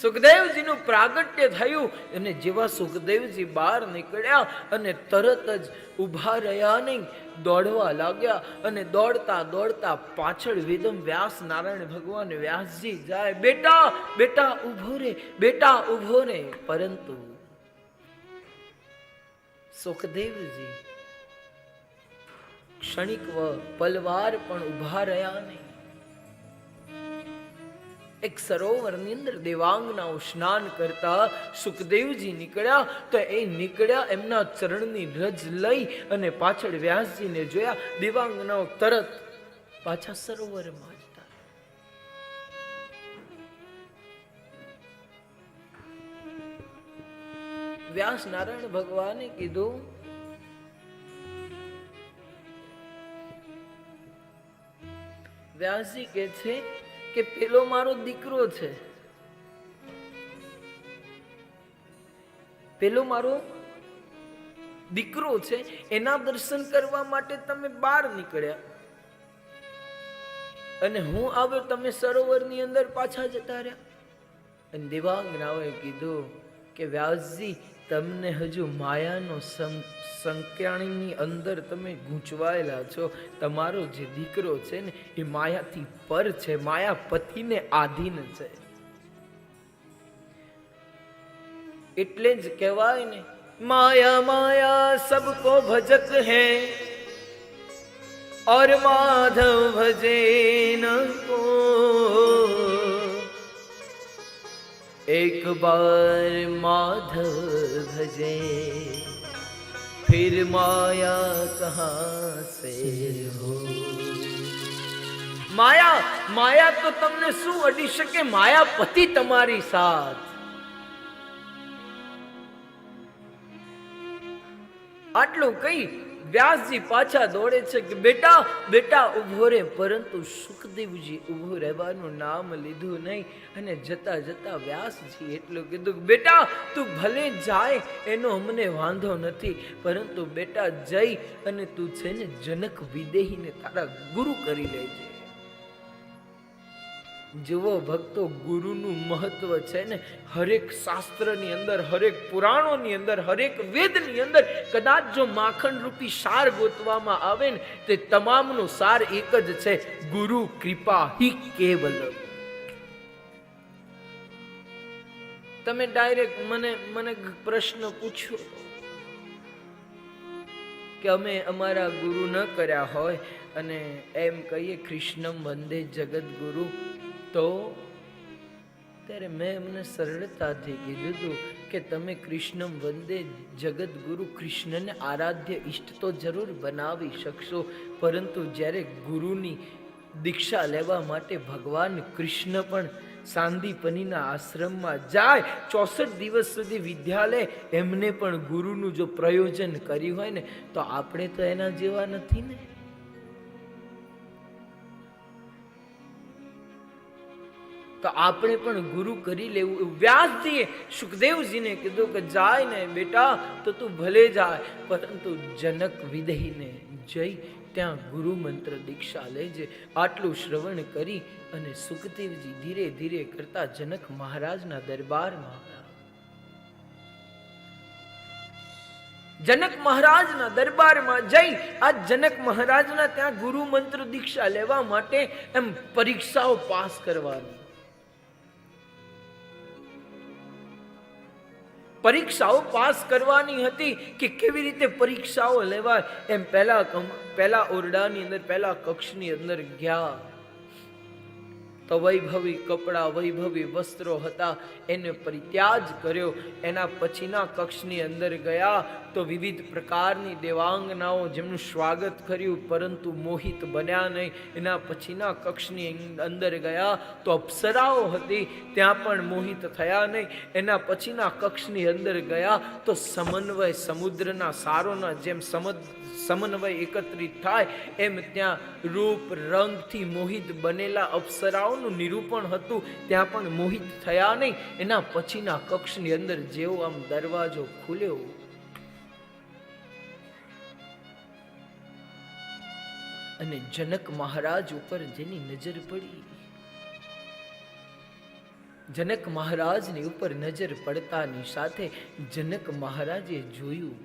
સુખદેવજીનું પ્રાગટ્ય થયું અને જેવા સુખદેવજી બહાર નીકળ્યા અને તરત જ ઊભા રહ્યા નહીં, દોડવા લાગ્યા. અને દોડતા દોડતા પાછળ વેદમ વ્યાસ નારાયણ ભગવાન વ્યાસજી જાય, બેટા બેટા ઊભો રે, બેટા ઊભો રે. પરંતુ સુખદેવજી ક્ષણિક પલવાર પણ ઊભા રહ્યા નહીં. એક સરોવરની અંદર દેવાંગનાઓ સ્નાન કરતા સુખદેવજી નીકળ્યા તો એ નીકળ્યા એમના ચરણની રજ લઈ અને પાછળ વ્યાસજીને જોયા. દેવાંગનાઓ તરત પાછા સરોવરમાં જતા. વ્યાસ નારાયણ ભગવાને કીધું, વ્યાસજી કહે છે કે પેલો મારો દીકરો છે, પેલો મારો દીકરો છે, એના દર્શન કરવા માટે તમે બહાર નીકળ્યા અને હું આવ્યો, તમે સરોવરની અંદર પાછા જતા રહ્યા. અને દેવાંગનાઓએ કીધું કે વ્યાસજી, તમને હજુ માયાનો સંક્યાણીની અંદર તમે ગૂંચવાયેલા છો. તમારો જે દીકરો છે ને એ માયાથી પર છે, માયાપતિને આધીન છે. એટલે જ કહેવાય ને, માયા માયા સબકો ભજત હૈ और माधव भजे न को. एक बार माधव भजे फिर माया कहाँ से हो. માયા માયા તો તમને શું અડી શકે, માયાપતિ તમારી સાથ. આટલું કઈ વ્યાસજી પાછા દોડે છે કે બેટા બેટા ઊભો રે. પરંતુ સુખદેવજી ઊભો રહેવાનું નામ લીધું નહીં અને જતા જતા વ્યાસજી એટલું કીધું કે બેટા તું ભલે જાય એનો અમને વાંધો નથી, પરંતુ બેટા જઈ અને તું છે ને જનક વિદેહીને તારા ગુરુ કરી લેજે. જુઓ ભક્તો, ગુરુનું મહત્વ છે ને હરેક શાસ્ત્રની અંદર, હરેક પુરાણોની અંદર, હરેક વેદની અંદર કદાચ જો માખણ રૂપી સાર ગોતવામાં આવે ને તે તમામનો સાર એક જ છે, ગુરુ કૃપા હિ કેવલ. તમે ડાયરેક્ટ મને પ્રશ્ન પૂછો કે અમે અમારા ગુરુ ન કર્યા હોય અને એમ કહીએ કૃષ્ણમ વંદે જગત ગુરુ, તો ત્યારે મેં એમને સરળતાથી કીધું હતું કે તમે કૃષ્ણમ વંદે જગત ગુરુ, કૃષ્ણને આરાધ્ય ઈષ્ટ તો જરૂર બનાવી શકશો, પરંતુ જ્યારે ગુરુની દીક્ષા લેવા માટે ભગવાન કૃષ્ણ પણ સાંદીપનીના આશ્રમમાં જાય, 64 દિવસ સુધી વિદ્યાલય, એમને પણ ગુરુનું જો પ્રયોજન કર્યું હોય ને તો આપણે તો એના જેવા નથી ને. તો આપણે પણ ગુરુ કરી લેવું. વ્યાસજીએ સુખદેવજીને કીધું કે જાય ને બેટા તો તું ભલે જાય, પરંતુ જનક વિદેહીને જઈ ત્યાં ગુરુ મંત્ર દીક્ષા લેજે. આટલું શ્રવણ કરી અને સુખદેવજી ધીરે ધીરે કરતા જનક મહારાજના દરબારમાં આવ્યા. જનક મહારાજના દરબારમાં જઈ આ જનક મહારાજના ત્યાં ગુરુ મંત્ર દીક્ષા લેવા માટે એમ પરીક્ષાઓ પાસ કરવાની, પરીક્ષાઓ પાસ કરવાની હતી કે કેવી રીતે પરીક્ષાઓ લેવાય. એમ પહેલા ઓરડાની અંદર, પહેલા કક્ષની અંદર ગયા તો વૈભવી કપડા, વૈભવી વસ્ત્રો હતા, એને પરિત્યાજ કર્યો. એના પછીના કક્ષની અંદર ગયા તો વિવિધ પ્રકારની દેવાંગનાઓ જેમનું સ્વાગત કર્યું પરંતુ મોહિત બન્યા નહીં. એના પછીના કક્ષની અંદર ગયા તો અપ્સરાઓ હતી, ત્યાં પણ મોહિત થયા નહીં. એના પછીના કક્ષની અંદર ગયા તો સમન્વય, સમુદ્રના સારોના જેમ સમન્વય એકત્રિત થાય એમ ત્યાં રૂપ રંગથી મોહિત બનેલા અપ્સરાઓનું નિરૂપણ હતું, ત્યાં પણ મોહિત થયા નહીં. એના પછીના કક્ષની અંદર જેવો આમ દરવાજો ખુલ્યો અને જનક મહારાજ ઉપર જેની નજર પડી, જનક મહારાજની ઉપર નજર પડતાની સાથે જનક મહારાજે જોયું,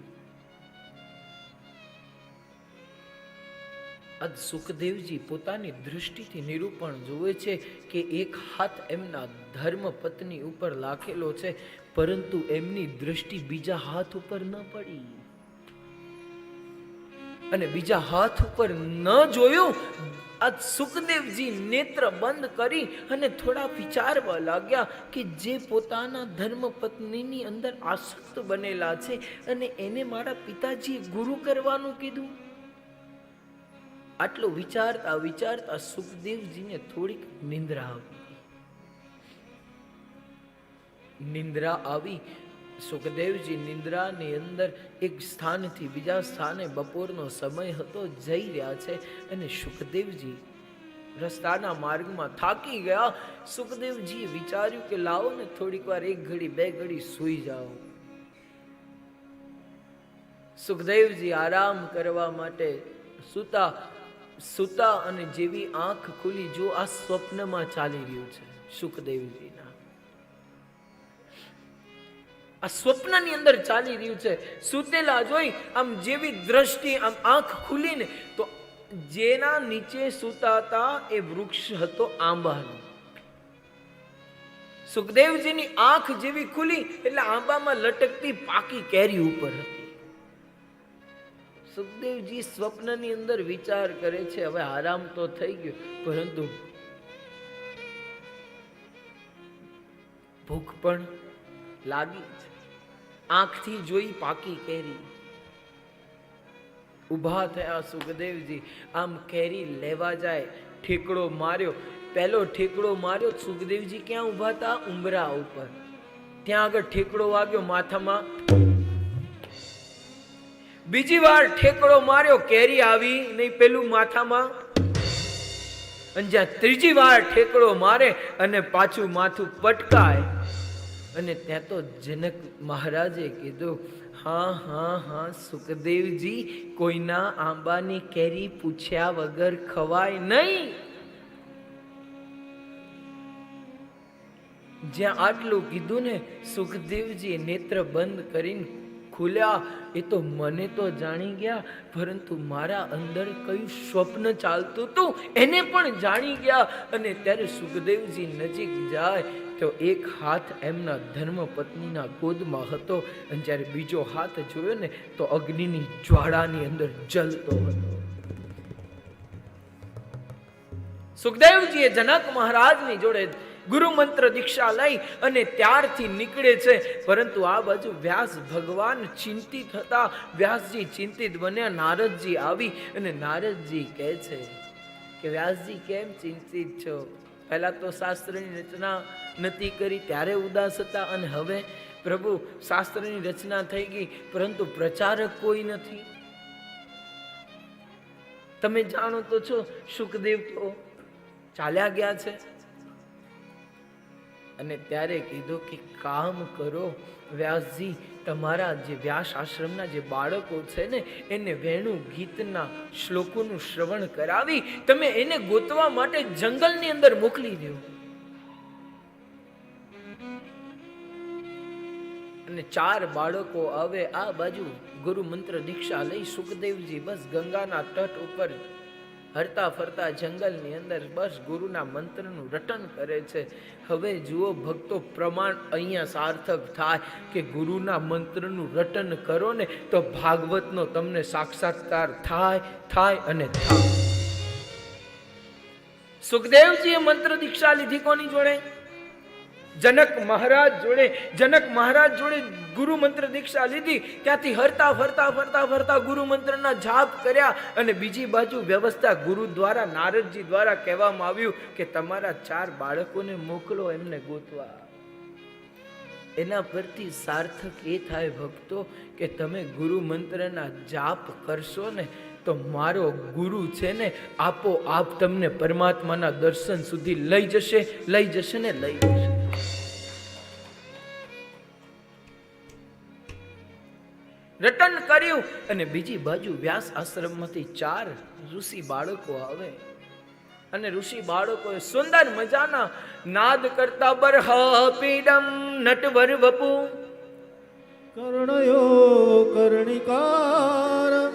આજ સુખદેવજી પોતાની દૃષ્ટિથી નિરૂપણ જોવે છે કે એક હાથ એમના ધર્મ પત્ની ઉપર લાખેલો છે, પરંતુ એમની દૃષ્ટિ બીજા હાથ ઉપર ન પડી અને બીજા હાથ ઉપર ન જોયું. આજ સુખદેવજી નેત્ર બંધ કરી અને થોડા વિચારવા લાગ્યા કે જે પોતાના ધર્મ પત્નીની અંદર આસક્ત બનેલા છે અને એને મારા પિતાજીએ ગુરુ કરવાનું કીધું. આટલું વિચારતા વિચારતા સુખદેવજીને થોડીક નિંદ્રા આવી. નિંદ્રા આવી. સુખદેવજી નિંદ્રાની અંદર એક સ્થાનથી બીજા સ્થાને બપોરનો સમય હતો જઈ રહ્યા છે અને સુખદેવજી રસ્તાના માર્ગમાં થાકી ગયા. સુખદેવજીએ વિચાર્યું કે લાવો ને થોડીક વાર એક ઘડી બે ઘડી સૂઈ જાઓ. સુખદેવજી આરામ કરવા માટે સુતા અને જેવી આંખ ખુલી, જો આ સ્વપ્નમાં ચાલી રહ્યું છે સુખદેવજીના, આ સ્વપ્નની અંદર ચાલી રહ્યું છે. સુતેલા જોઈ આમ જેવી દ્રષ્ટિ આમ આંખ ખુલીને તો જેના નીચે સુતા હતા એ વૃક્ષ હતો આંબાનો. સુખદેવજીની આંખ જેવી ખુલી એટલે આંબામાં લટકતી પાકી કેરી ઉપર હતી. સુખદેવજી સ્વપ્નની અંદર વિચાર કરે છે, હવે આરામ તો થઈ ગયો, પરંતુ ભૂખ પણ લાગી છે. આંખથી જોઈ પાકી કેરી. ઉભા થયા સુખદેવજી, આમ કેરી લેવા જાય, ઠેકડો માર્યો. પહેલો ઠેકડો માર્યો, સુખદેવજી ક્યાં ઉભા હતા? ઉંબરા ઉપર. ત્યાં આગળ ઠેકડો વાગ્યો માથામાં. બીજી વાર ઠેકડો માર્યો, કેરી આવી નહીં પેલું માથામાં. અને જ્યાં ત્રીજી વાર ઠેકડો મારે અને પાછું માથું પટકાય અને ત્યાં તો જનક મહારાજે કીધું, હા હા હા સુખદેવજી, કોઈના આંબાની કેરી પૂછ્યા વગર ખવાય નહીં. જ્યાં આટલું કીધું ને, સુખદેવજી નેત્ર બંધ કરીને ખુલ્યા. એ તો મને તો જાણી ગયા, પરંતુ મારા અંદર કયું સ્વપ્ન ચાલતું હતું એને પણ જાણી ગયા. અને ત્યારે સુખદેવજી નજીક જાય તો એક હાથ એમના ધર્મ પત્નીના ગોદમાં હતો અને જ્યારે બીજો હાથ જોયો ને તો અગ્નિની જ્વાળાની અંદર જલતો હતો. સુખદેવજીએ જનક મહારાજની જોડે ગુરુ મંત્ર દીક્ષા લઈ અને ત્યારથી નીકળે છે. પરંતુ આ બાજુ વ્યાસ ભગવાન ચિંતિત હતા. વ્યાસજી ચિંતિત બન્યા. નારદજી આવી અને નારદજી કહે છે કે વ્યાસજી કેમ ચિંતિત છો? પહેલા તો શાસ્ત્રની રચના નથી કરી ત્યારે ઉદાસ હતા, અને હવે પ્રભુ શાસ્ત્રની રચના થઈ ગઈ પરંતુ પ્રચારક કોઈ નથી. તમે જાણો તો છો, સુખદેવ તો ચાલ્યા ગયા છે. અને ત્યારે કીધું કે કામ કરો વ્યાસજી, તમારા જે વ્યાસ આશ્રમના જે બાળકો છે ને એને વેણુ ગીતના શ્લોકોનું શ્રવણ કરાવી તમે એને ગોતવા માટે જંગલની અંદર મોકલી દો. અને 4 બાળકો આવે આ બાજુ ગુરુ મંત્ર દીક્ષા લઈ. સુખદેવજી બસ ગંગાના તટ ઉપર હરતા ફરતા જંગલની અંદર બસ ગુરુના મંત્રનું રટન કરે છે. હવે જુઓ ભક્તો, પ્રમાણ અહીંયા સાર્થક થાય કે ગુરુના મંત્રનું રટન કરો ને તો ભાગવતનો તમને સાક્ષાત્કાર થાય અને થાય. સુખદેવજીએ મંત્ર દીક્ષા લીધી કોની જોડે? જનક મહારાજ જોડે. જનક મહારાજ જોડે ગુરુ મંત્ર દીક્ષા લીધી. ત્યાંથી હરતા ફરતા ગુરુ મંત્રના જાપ કર્યા. અને બીજી બાજુ વ્યવસ્થા ગુરુ દ્વારા, નારદજી દ્વારા કહેવામાં આવ્યું કે તમારા 4 બાળકોને મોકલો એમને ગોતવા. એના પરથી સાર્થક એ થાય ભક્તો કે તમે ગુરુ મંત્રના જાપ કરશો ને તો મારો ગુરુ છે ને આપોઆપ તમને પરમાત્માના દર્શન સુધી લઈ જશે. રટન કર્યું. અને બીજી બાજુ વ્યાસ આશ્રમમાંથી 4 ઋષિ બાળકો આવે. અને ઋષિ બાળકોએ સુંદર મજાના નાદ કરતા બરહા પીડમ નટવર વપુ કર્ણયો કર્ણિકારમ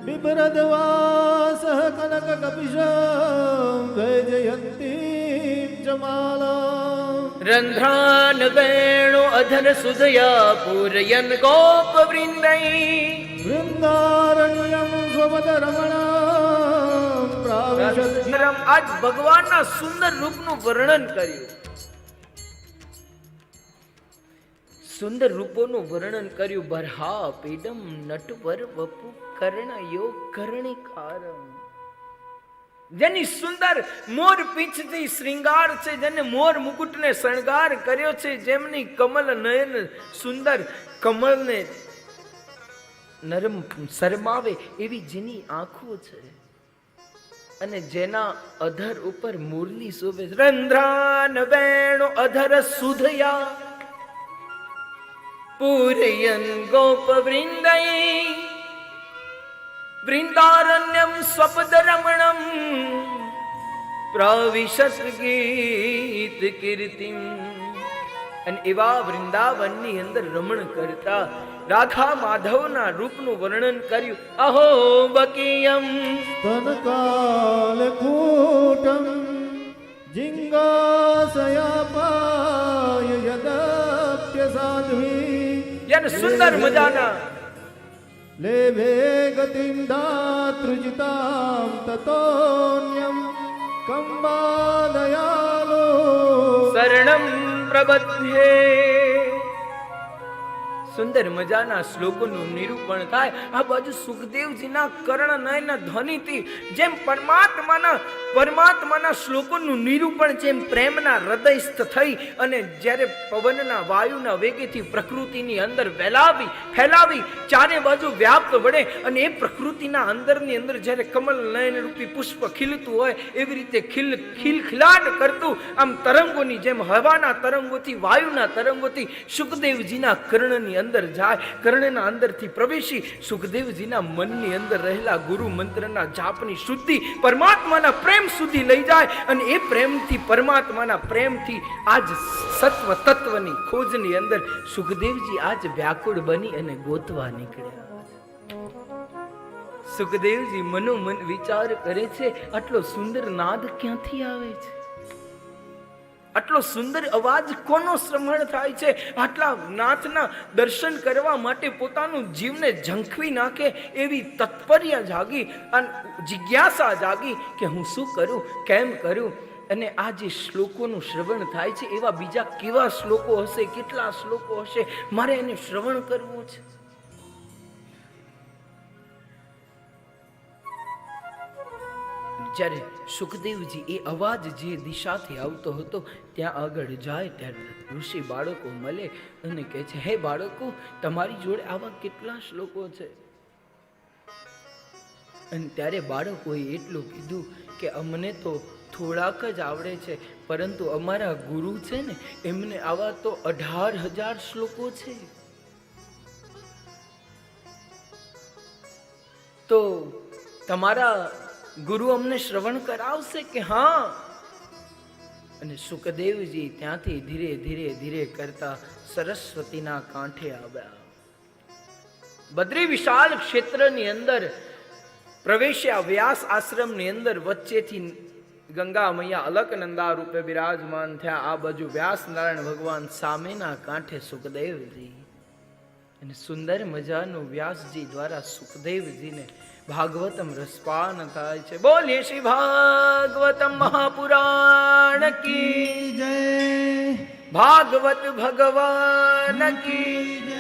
બિભ્રદવાસઃ કનક કપિશં વૈજયંતીમ જમાલા રંધ્રાન વેણુ અધર સુધયા પૂરયન ગોપ વૃંદૈ વૃંદારણ્યમ સ્વપદ રમણા પ્રાવિશત. આજ ભગવાનના સુંદર રૂપનું વર્ણન કર્યું, સુંદર રૂપોનું વર્ણન કર્યું. બરહા પીડમ નટવર વપુ કર્ણયો કર્ણિકારમ, જેની સુંદર મોર પીંછથી શ્રૃંગાર છે, જેને મોર મુકુટને શણગાર કર્યો છે, જેમની કમલ નયન સુંદર કમળને નરમ શરમાવે એવી જેની આંખો છે, અને જેના અધર ઉપર મુરલી શોભે. રંધ્રાન વેણુ અધર સુધયા પૂરયન ગોપ વૃંદૈ વૃંદારણ્યમ સ્વપદ રમણમ પ્રવિશત ગીત કીર્તિમ. અને એવા વૃંદાવનની અંદર રમણ કરતા રાધા માધવના રૂપનું વર્ણન કર્યું. અહો બકીયમ તનકાલકૂટમ જિંગાસયાપાય યદપ્ય સાધ્વી. જેને સુંદર મજાના લેવે ગતિમ દાતૃજિતામ તતોન્યમ કંબાદયાલો શરણમ પ્રબધ્યે. સુંદર મજાના શ્લોકોનું નિરૂપણ થાય. આ બાજુ સુખદેવજીના કર્ણ નયન ધ્વનિથી જેમ પરમાત્માના શ્લોકોનું નિરૂપણ જેમ પ્રેમના હૃદયસ્થ થઈ અને જ્યારે પવનના વાયુના વેગેથી પ્રકૃતિની અંદર ફેલાવી ચારે બાજુ વ્યાપ્ત વળે, અને એ પ્રકૃતિના અંદરની અંદર જ્યારે કમલ નયન રૂપી પુષ્પ ખીલતું હોય એવી રીતે ખિલખિલાટ કરતું આમ તરંગોની જેમ હવાના તરંગોથી વાયુના તરંગોથી સુખદેવજીના કર્ણની અંદર જાય, કર્ણના અંદરથી પ્રવેશી સુખદેવજીના મનની અંદર રહેલા ગુરુ મંત્રના જાપની શુદ્ધિ પરમાત્માના પ્રેમ સુધી લઈ જાય. અને એ પ્રેમથી પરમાત્માના પ્રેમથી આજ સત્વ તત્વની ખોજની અંદર સુખદેવજી આજ વ્યાકુળ બની અને ગોતવા નીકળ્યા. સુખદેવજી મનોમન વિચાર કરે છે, આટલો સુંદર નાદ ક્યાંથી આવે છે, આટલો સુંદર અવાજ કોનો શ્રવણ થાય છે. આટલા નાથના દર્શન કરવા માટે પોતાનું જીવને ઝંખવી નાખે એવી તત્પર્ય જાગી અને જિજ્ઞાસા જાગી કે હું શું કરું, કેમ કરું. અને આ જે શ્લોકોનું શ્રવણ થાય છે એવા બીજા કેવા શ્લોકો હશે, કેટલા શ્લોકો હશે, મારે એને શ્રવણ કરવું છે. જ્યારે સુખદેવજી એ અવાજ જે દિશાથી આવતો હતો ત્યાં આગળ જાય ત્યારે ઋષિ બાળકો મળે અને કહે છે, હે બાળકો, તમારી જોડે આવા કેટલા શ્લોકો છે? અને ત્યારે બાળકોએ એટલું કીધું કે અમને તો થોડાક જ આવડે છે, પરંતુ અમારા ગુરુ છે ને એમને આવા તો 18,000 શ્લોકો છે. તો તમારા ગુરુ અમને શ્રવણ કરાવશે કે? હા. અને સુખદેવજી ત્યાંથી ધીરે ધીરે ધીરે કરતા સરસ્વતીના કાંઠે આવ્યા. બદ્રી વિશાળ ક્ષેત્રની અંદર પ્રવેશ્યા. વ્યાસ આશ્રમની અંદર વચ્ચેથી ગંગા મૈયા અલકનંદા રૂપે બિરાજમાન થયા. આ બાજુ વ્યાસ નારાયણ ભગવાન, સામેના કાંઠે સુખદેવજી. અને સુંદર મજાનું વ્યાસજી દ્વારા સુખદેવજીને ભાગવતમ રસપાન થાય છે. બોલીએ શ્રી ભાગવતમ મહાપુરાણ કી જય. ભાગવત ભગવાન કી જય.